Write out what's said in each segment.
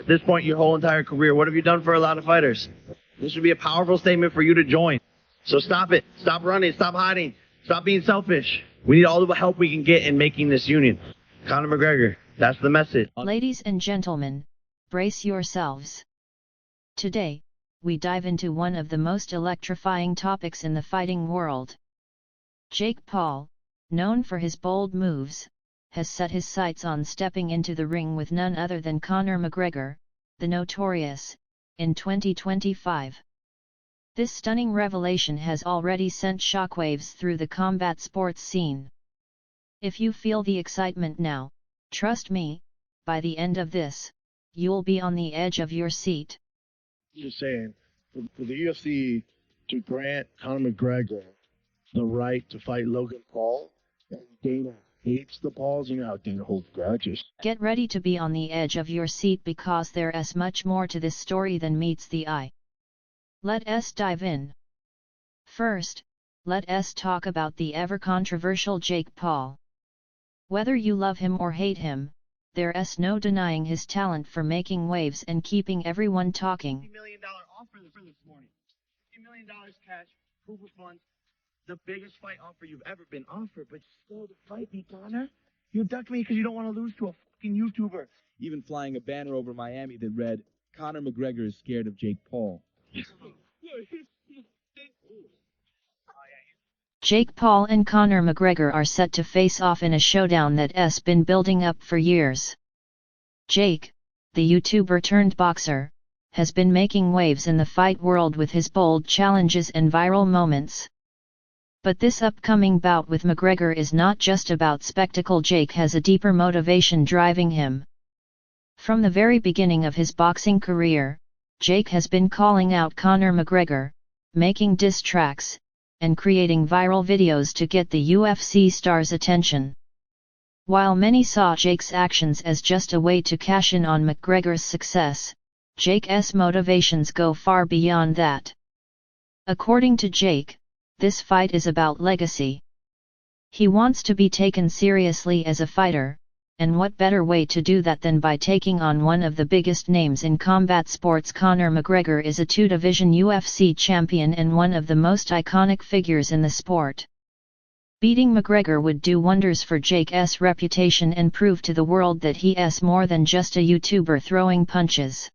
this point your whole entire career. What have you done for a lot of fighters? This would be a powerful statement for you to join. So stop it. Stop running. Stop hiding. Stop being selfish. We need all the help we can get in making this union. Conor McGregor, that's the message. Ladies and gentlemen, brace yourselves. Today, we dive into one of the most electrifying topics in the fighting world. Jake Paul, known for his bold moves, has set his sights on stepping into the ring with none other than Conor McGregor, the Notorious, in 2025. This stunning revelation has already sent shockwaves through the combat sports scene. If you feel the excitement now, trust me, by the end of this, you'll be on the edge of your seat. Just saying, for the UFC to grant Conor McGregor the right to fight Logan Paul, and Dana hates the Pauls, you know how Dana holds grudges. Get ready to be on the edge of your seat because there's much more to this story than meets the eye. Let us dive in. First, let us talk about the ever-controversial Jake Paul. Whether you love him or hate him, there's no denying his talent for making waves and keeping everyone talking. $50 million offer for this morning. $50 million cash, proof of funds. The biggest fight offer you've ever been offered, but still to fight me, Conor. You ducked me because you don't want to lose to a fucking YouTuber. Even flying a banner over Miami that read, Conor McGregor is scared of Jake Paul. Jake Paul and Conor McGregor are set to face off in a showdown that's been building up for years. Jake, the YouTuber turned boxer, has been making waves in the fight world with his bold challenges and viral moments. But this upcoming bout with McGregor is not just about spectacle. Jake has a deeper motivation driving him. From the very beginning of his boxing career, Jake has been calling out Conor McGregor, making diss tracks, and creating viral videos to get the UFC star's attention. While many saw Jake's actions as just a way to cash in on McGregor's success, Jake's motivations go far beyond that. According to Jake, this fight is about legacy. He wants to be taken seriously as a fighter, and what better way to do that than by taking on one of the biggest names in combat sports. Conor McGregor is a two-division UFC champion and one of the most iconic figures in the sport. Beating McGregor would do wonders for Jake's reputation and prove to the world that he's more than just a YouTuber throwing punches.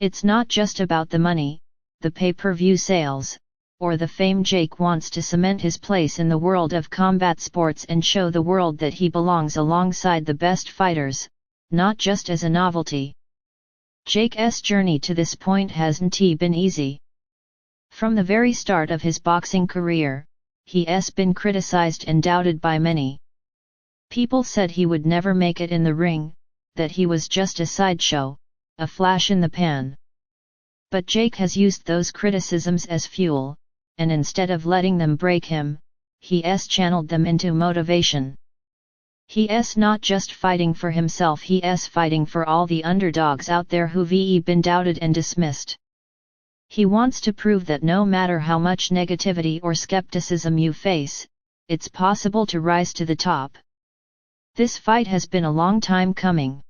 It's not just about the money, the pay-per-view sales, or the fame. Jake wants to cement his place in the world of combat sports and show the world that he belongs alongside the best fighters, not just as a novelty. Jake's journey to this point hasn't been easy. From the very start of his boxing career, he's been criticized and doubted by many. People said he would never make it in the ring, that he was just a sideshow, a flash in the pan. But Jake has used those criticisms as fuel, and instead of letting them break him, he's channeled them into motivation. He's not just fighting for himself, he's fighting for all the underdogs out there who've been doubted and dismissed. He wants to prove that no matter how much negativity or skepticism you face, it's possible to rise to the top. This fight has been a long time coming.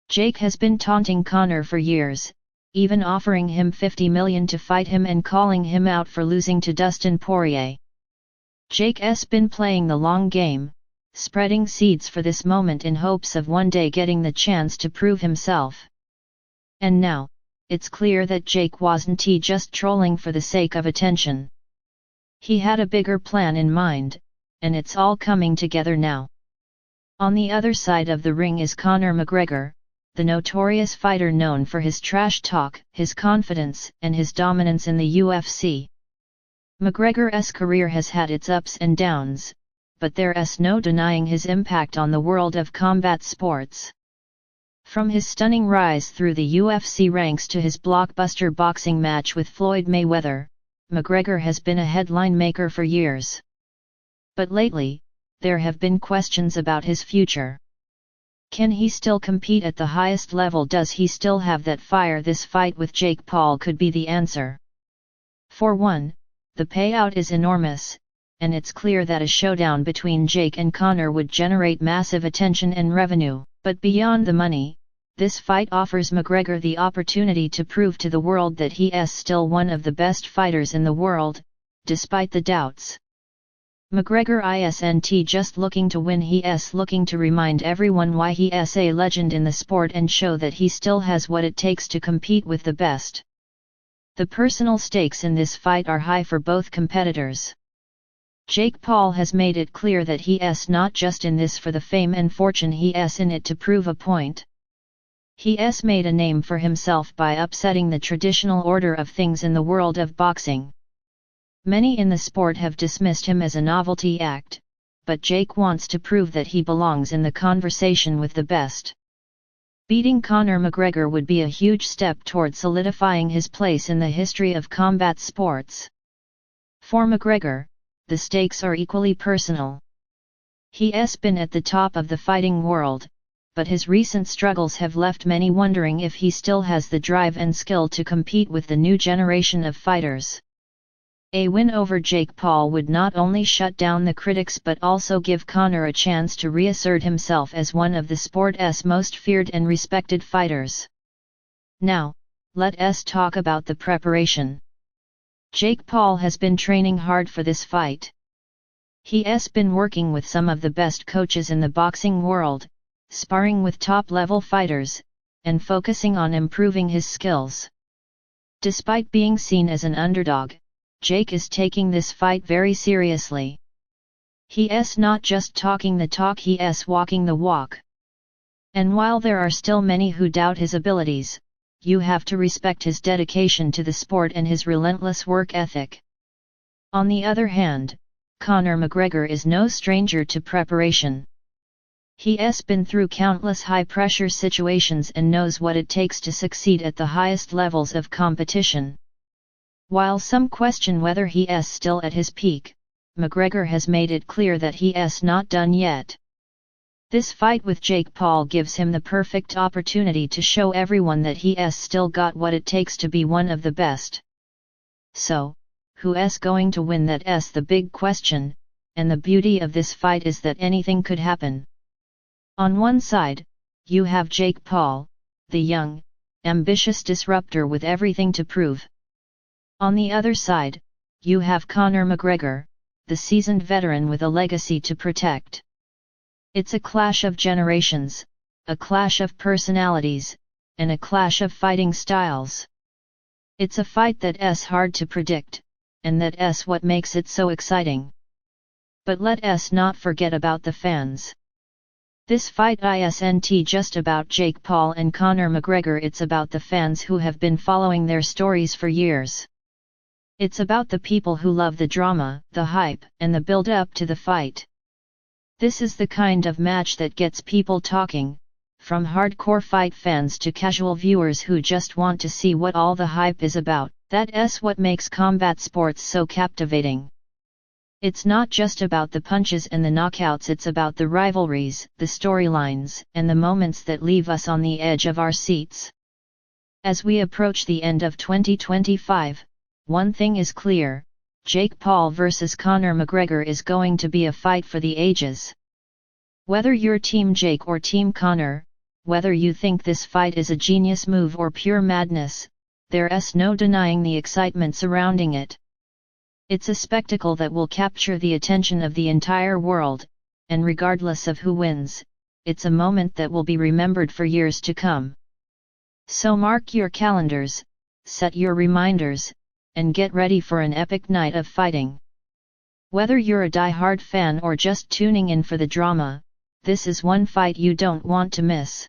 Jake has been taunting Conor for years, even offering him $50 million to fight him and calling him out for losing to Dustin Poirier. Jake's been playing the long game, spreading seeds for this moment in hopes of one day getting the chance to prove himself. And now, it's clear that Jake wasn't just trolling for the sake of attention. He had a bigger plan in mind, and it's all coming together now. On the other side of the ring is Conor McGregor, the notorious fighter known for his trash talk, his confidence, and his dominance in the UFC. McGregor's career has had its ups and downs, but there's no denying his impact on the world of combat sports. From his stunning rise through the UFC ranks to his blockbuster boxing match with Floyd Mayweather, McGregor has been a headline maker for years. But lately, there have been questions about his future. Can he still compete at the highest level? Does he still have that fire? This fight with Jake Paul could be the answer. For one, the payout is enormous, and it's clear that a showdown between Jake and Conor would generate massive attention and revenue. But beyond the money, this fight offers McGregor the opportunity to prove to the world that he is still one of the best fighters in the world, despite the doubts. McGregor isn't just looking to win, he is looking to remind everyone why he is a legend in the sport and show that he still has what it takes to compete with the best. The personal stakes in this fight are high for both competitors. Jake Paul has made it clear that he is not just in this for the fame and fortune, he is in it to prove a point. He has made a name for himself by upsetting the traditional order of things in the world of boxing. Many in the sport have dismissed him as a novelty act, but Jake wants to prove that he belongs in the conversation with the best. Beating Conor McGregor would be a huge step toward solidifying his place in the history of combat sports. For McGregor, the stakes are equally personal. He has been at the top of the fighting world, but his recent struggles have left many wondering if he still has the drive and skill to compete with the new generation of fighters. A win over Jake Paul would not only shut down the critics but also give Conor a chance to reassert himself as one of the sport's most feared and respected fighters. Now, let us talk about the preparation. Jake Paul has been training hard for this fight. He has been working with some of the best coaches in the boxing world, sparring with top-level fighters, and focusing on improving his skills. Despite being seen as an underdog, Jake is taking this fight very seriously. He is not just talking the talk, he is walking the walk. And while there are still many who doubt his abilities, you have to respect his dedication to the sport and his relentless work ethic. On the other hand, Conor McGregor is no stranger to preparation. He has been through countless high-pressure situations and knows what it takes to succeed at the highest levels of competition. While some question whether he is still at his peak, McGregor has made it clear that he is not done yet. This fight with Jake Paul gives him the perfect opportunity to show everyone that he has still got what it takes to be one of the best. So, who is going to win? That is the big question, and the beauty of this fight is that anything could happen. On one side, you have Jake Paul, the young, ambitious disruptor with everything to prove. On the other side, you have Conor McGregor, the seasoned veteran with a legacy to protect. It's a clash of generations, a clash of personalities, and a clash of fighting styles. It's a fight that is hard to predict, and that is what makes it so exciting. But let us not forget about the fans. This fight isn't just about Jake Paul and Conor McGregor, it's about the fans who have been following their stories for years. It's about the people who love the drama, the hype, and the build-up to the fight. This is the kind of match that gets people talking, from hardcore fight fans to casual viewers who just want to see what all the hype is about. That's what makes combat sports so captivating. It's not just about the punches and the knockouts, it's about the rivalries, the storylines, and the moments that leave us on the edge of our seats. As we approach the end of 2025, one thing is clear: Jake Paul vs Conor McGregor is going to be a fight for the ages. Whether you're Team Jake or Team Conor, whether you think this fight is a genius move or pure madness, there's no denying the excitement surrounding it. It's a spectacle that will capture the attention of the entire world, and regardless of who wins, it's a moment that will be remembered for years to come. So mark your calendars, set your reminders, and get ready for an epic night of fighting. Whether you're a die-hard fan or just tuning in for the drama, this is one fight you don't want to miss.